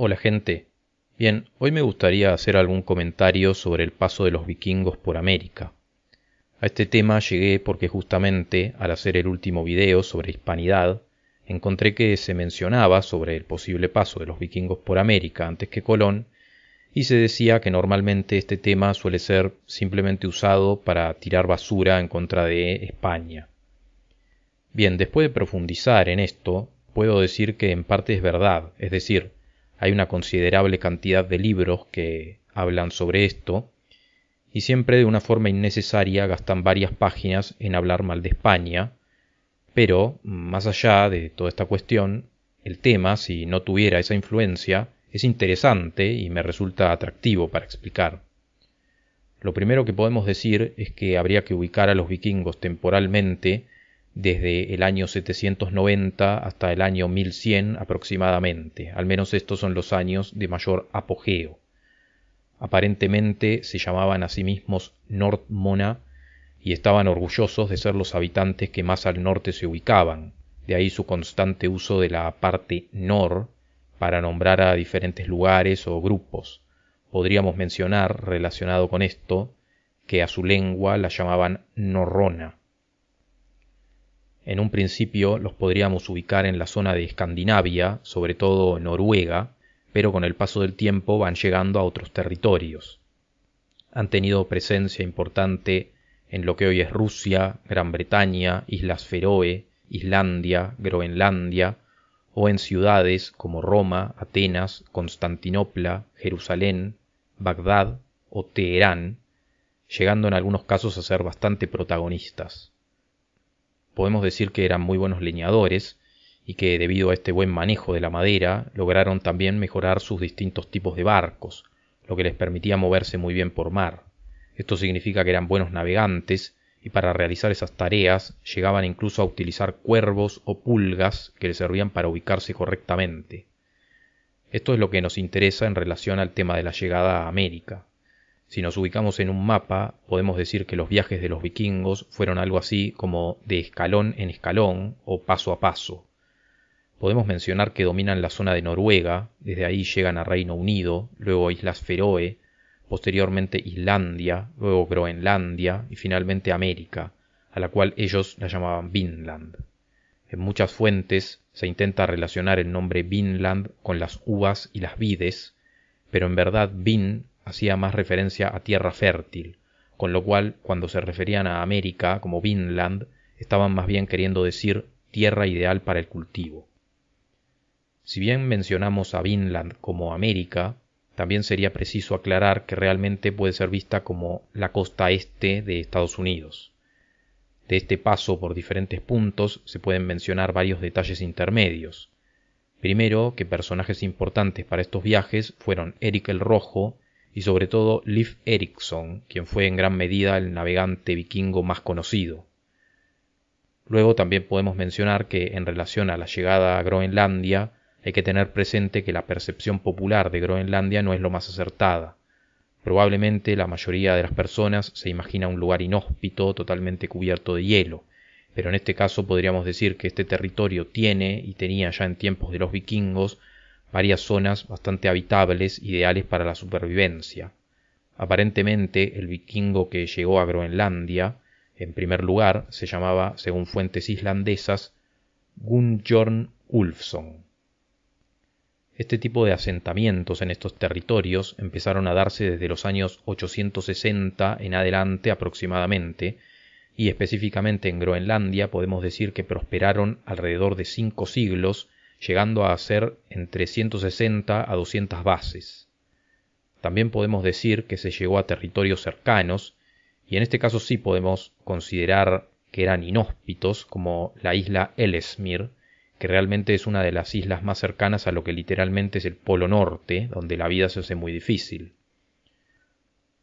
Hola gente. Bien, hoy me gustaría hacer algún comentario sobre el paso de los vikingos por América. A este tema llegué porque justamente al hacer el último video sobre hispanidad, encontré que se mencionaba sobre el posible paso de los vikingos por América antes que Colón, y se decía que normalmente este tema suele ser simplemente usado para tirar basura en contra de España. Bien, después de profundizar en esto, puedo decir que en parte es verdad, es decir, hay una considerable cantidad de libros que hablan sobre esto, y siempre de una forma innecesaria gastan varias páginas en hablar mal de España, pero, más allá de toda esta cuestión, el tema, si no tuviera esa influencia, es interesante y me resulta atractivo para explicar. Lo primero que podemos decir es que habría que ubicar a los vikingos temporalmente desde el año 790 hasta el año 1100 aproximadamente, al menos estos son los años de mayor apogeo. Aparentemente se llamaban a sí mismos Nordmona y estaban orgullosos de ser los habitantes que más al norte se ubicaban, de ahí su constante uso de la parte nor para nombrar a diferentes lugares o grupos. Podríamos mencionar, relacionado con esto, que a su lengua la llamaban norrona. En un principio los podríamos ubicar en la zona de Escandinavia, sobre todo Noruega, pero con el paso del tiempo van llegando a otros territorios. Han tenido presencia importante en lo que hoy es Rusia, Gran Bretaña, Islas Feroe, Islandia, Groenlandia, o en ciudades como Roma, Atenas, Constantinopla, Jerusalén, Bagdad o Teherán, llegando en algunos casos a ser bastante protagonistas. Podemos decir que eran muy buenos leñadores y que debido a este buen manejo de la madera lograron también mejorar sus distintos tipos de barcos, lo que les permitía moverse muy bien por mar. Esto significa que eran buenos navegantes y para realizar esas tareas llegaban incluso a utilizar cuervos o pulgas que les servían para ubicarse correctamente. Esto es lo que nos interesa en relación al tema de la llegada a América. Si nos ubicamos en un mapa, podemos decir que los viajes de los vikingos fueron algo así como de escalón en escalón o paso a paso. Podemos mencionar que dominan la zona de Noruega, desde ahí llegan a Reino Unido, luego Islas Feroe, posteriormente Islandia, luego Groenlandia y finalmente América, a la cual ellos la llamaban Vinland. En muchas fuentes se intenta relacionar el nombre Vinland con las uvas y las vides, pero en verdad Vin hacía más referencia a tierra fértil, con lo cual cuando se referían a América como Vinland, estaban más bien queriendo decir tierra ideal para el cultivo. Si bien mencionamos a Vinland como América, también sería preciso aclarar que realmente puede ser vista como la costa este de Estados Unidos. De este paso por diferentes puntos se pueden mencionar varios detalles intermedios. Primero, que personajes importantes para estos viajes fueron Erik el Rojo y sobre todo Leif Erikson, quien fue en gran medida el navegante vikingo más conocido. Luego también podemos mencionar que en relación a la llegada a Groenlandia hay que tener presente que la percepción popular de Groenlandia no es lo más acertada. Probablemente la mayoría de las personas se imagina un lugar inhóspito totalmente cubierto de hielo, pero en este caso podríamos decir que este territorio tiene y tenía ya en tiempos de los vikingos varias zonas bastante habitables, ideales para la supervivencia. Aparentemente el vikingo que llegó a Groenlandia, en primer lugar, se llamaba, según fuentes islandesas, Gunnbjörn Ulfsson. Este tipo de asentamientos en estos territorios empezaron a darse desde los años 860 en adelante aproximadamente, y específicamente en Groenlandia podemos decir que prosperaron alrededor de 5 siglos, llegando a ser entre 160 a 200 bases. También podemos decir que se llegó a territorios cercanos, y en este caso sí podemos considerar que eran inhóspitos, como la isla Ellesmere, que realmente es una de las islas más cercanas a lo que literalmente es el Polo Norte, donde la vida se hace muy difícil.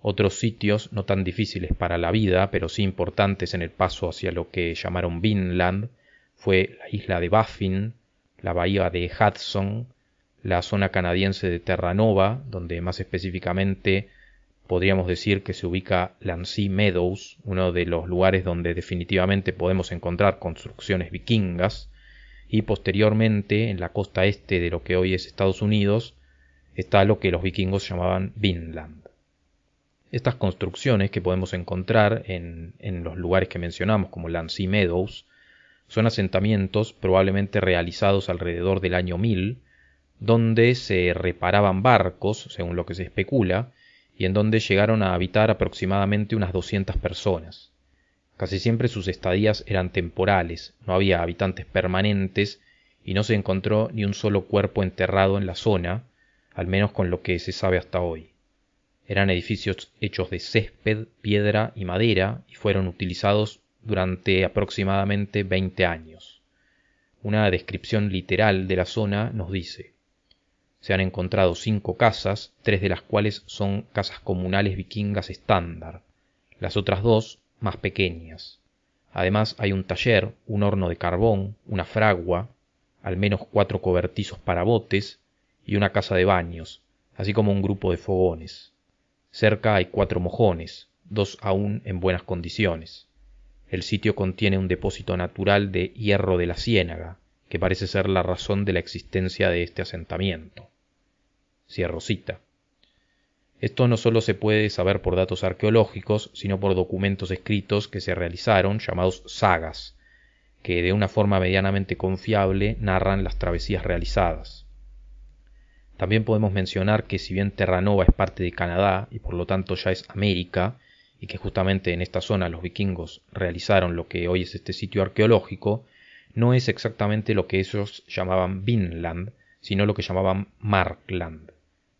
Otros sitios no tan difíciles para la vida, pero sí importantes en el paso hacia lo que llamaron Vinland, fue la isla de Baffin, la bahía de Hudson, la zona canadiense de Terranova, donde más específicamente podríamos decir que se ubica Lancy Meadows, uno de los lugares donde definitivamente podemos encontrar construcciones vikingas, y posteriormente en la costa este de lo que hoy es Estados Unidos, está lo que los vikingos llamaban Vinland. Estas construcciones que podemos encontrar en los lugares que mencionamos, como Landsea Meadows, son asentamientos probablemente realizados alrededor del año 1000, donde se reparaban barcos, según lo que se especula, y en donde llegaron a habitar aproximadamente unas 200 personas. Casi siempre sus estadías eran temporales, no había habitantes permanentes y no se encontró ni un solo cuerpo enterrado en la zona, al menos con lo que se sabe hasta hoy. Eran edificios hechos de césped, piedra y madera y fueron utilizados durante aproximadamente 20 años. Una descripción literal de la zona nos dice: se han encontrado 5 casas, 3 de las cuales son casas comunales vikingas estándar, las otras 2 más pequeñas. Además hay un taller, un horno de carbón, una fragua, al menos 4 cobertizos para botes y una casa de baños, así como un grupo de fogones. Cerca hay 4 mojones, 2 aún en buenas condiciones. El sitio contiene un depósito natural de hierro de la ciénaga, que parece ser la razón de la existencia de este asentamiento. Cierro cita. Esto no solo se puede saber por datos arqueológicos, sino por documentos escritos que se realizaron, llamados sagas, que de una forma medianamente confiable narran las travesías realizadas. También podemos mencionar que si bien Terranova es parte de Canadá y por lo tanto ya es América, y que justamente en esta zona los vikingos realizaron lo que hoy es este sitio arqueológico, no es exactamente lo que ellos llamaban Vinland, sino lo que llamaban Markland.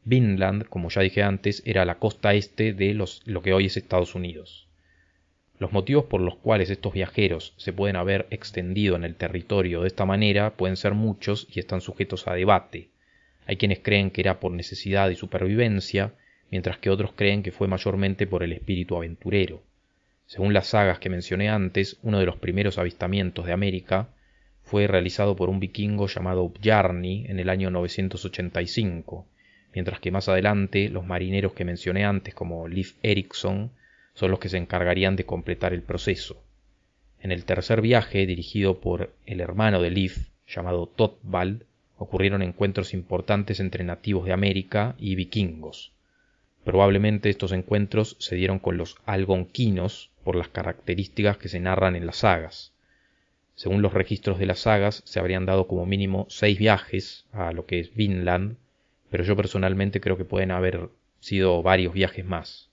Vinland, como ya dije antes, era la costa este de lo que hoy es Estados Unidos. Los motivos por los cuales estos viajeros se pueden haber extendido en el territorio de esta manera pueden ser muchos y están sujetos a debate. Hay quienes creen que era por necesidad y supervivencia, mientras que otros creen que fue mayormente por el espíritu aventurero. Según las sagas que mencioné antes, uno de los primeros avistamientos de América fue realizado por un vikingo llamado Bjarni en el año 985, mientras que más adelante los marineros que mencioné antes, como Leif Erikson, son los que se encargarían de completar el proceso. En el tercer viaje, dirigido por el hermano de Leif, llamado Todvald, ocurrieron encuentros importantes entre nativos de América y vikingos. Probablemente estos encuentros se dieron con los algonquinos por las características que se narran en las sagas. Según los registros de las sagas, se habrían dado como mínimo 6 viajes a lo que es Vinland, pero yo personalmente creo que pueden haber sido varios viajes más.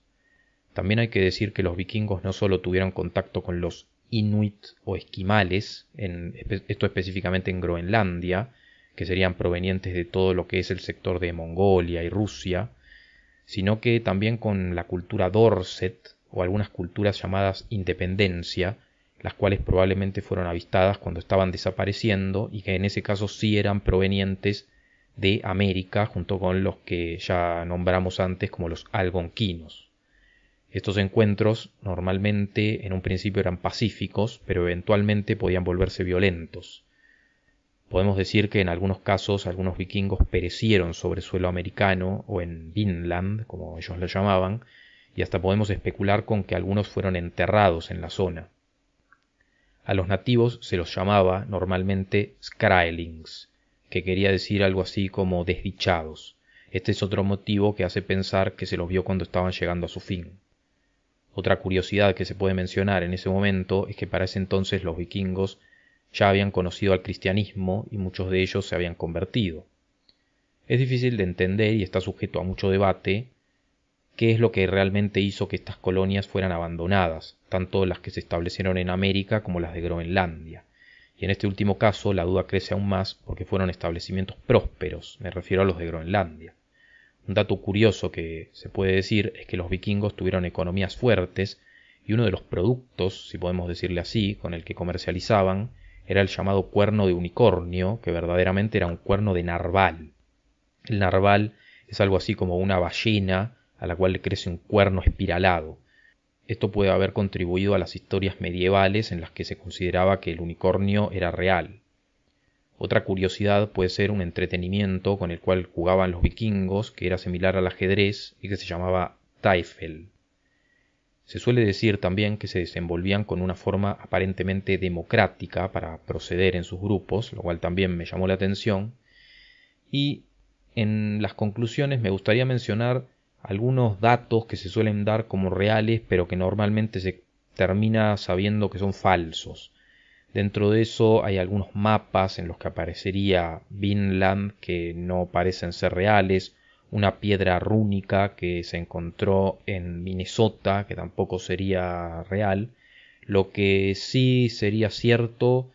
También hay que decir que los vikingos no solo tuvieron contacto con los inuit o esquimales, esto específicamente en Groenlandia, que serían provenientes de todo lo que es el sector de Mongolia y Rusia, sino que también con la cultura Dorset o algunas culturas llamadas Independencia, las cuales probablemente fueron avistadas cuando estaban desapareciendo y que en ese caso sí eran provenientes de América, junto con los que ya nombramos antes como los algonquinos. Estos encuentros normalmente en un principio eran pacíficos, pero eventualmente podían volverse violentos. Podemos decir que en algunos casos algunos vikingos perecieron sobre suelo americano o en Vinland, como ellos lo llamaban, y hasta podemos especular con que algunos fueron enterrados en la zona. A los nativos se los llamaba normalmente Skraelings, que quería decir algo así como desdichados. Este es otro motivo que hace pensar que se los vio cuando estaban llegando a su fin. Otra curiosidad que se puede mencionar en ese momento es que para ese entonces los vikingos ya habían conocido al cristianismo y muchos de ellos se habían convertido. Es difícil de entender y está sujeto a mucho debate qué es lo que realmente hizo que estas colonias fueran abandonadas, tanto las que se establecieron en América como las de Groenlandia. Y en este último caso la duda crece aún más porque fueron establecimientos prósperos, me refiero a los de Groenlandia. Un dato curioso que se puede decir es que los vikingos tuvieron economías fuertes y uno de los productos, si podemos decirle así, con el que comercializaban era el llamado cuerno de unicornio, que verdaderamente era un cuerno de narval. El narval es algo así como una ballena a la cual le crece un cuerno espiralado. Esto puede haber contribuido a las historias medievales en las que se consideraba que el unicornio era real. Otra curiosidad puede ser un entretenimiento con el cual jugaban los vikingos, que era similar al ajedrez y que se llamaba Taifel. Se suele decir también que se desenvolvían con una forma aparentemente democrática para proceder en sus grupos, lo cual también me llamó la atención, y en las conclusiones me gustaría mencionar algunos datos que se suelen dar como reales, pero que normalmente se termina sabiendo que son falsos. Dentro de eso hay algunos mapas en los que aparecería Vinland que no parecen ser reales, una piedra rúnica que se encontró en Minnesota que tampoco sería real. Lo que sí sería cierto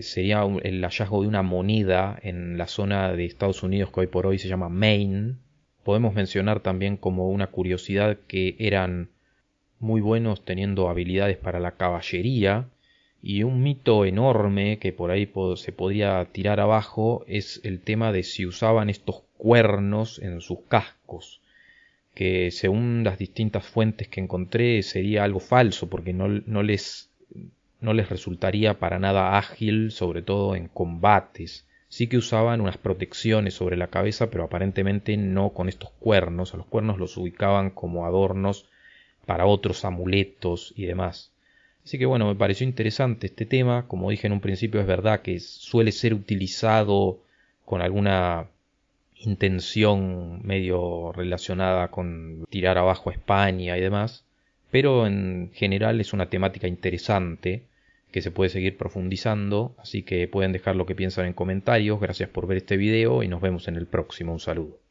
sería el hallazgo de una moneda en la zona de Estados Unidos que hoy por hoy se llama Maine. Podemos mencionar también como una curiosidad que eran muy buenos teniendo habilidades para la caballería, y un mito enorme que por ahí se podría tirar abajo es el tema de si usaban estos cuernos en sus cascos, que según las distintas fuentes que encontré sería algo falso porque no les resultaría para nada ágil, sobre todo en combates. Sí que usaban unas protecciones sobre la cabeza, pero aparentemente no con estos cuernos. A los cuernos los ubicaban como adornos para otros amuletos y demás. Así que bueno, me pareció interesante este tema. Como dije en un principio, es verdad que suele ser utilizado con alguna intención medio relacionada con tirar abajo a España y demás, pero en general es una temática interesante que se puede seguir profundizando, así que pueden dejar lo que piensan en comentarios. Gracias por ver este video y nos vemos en el próximo. Un saludo.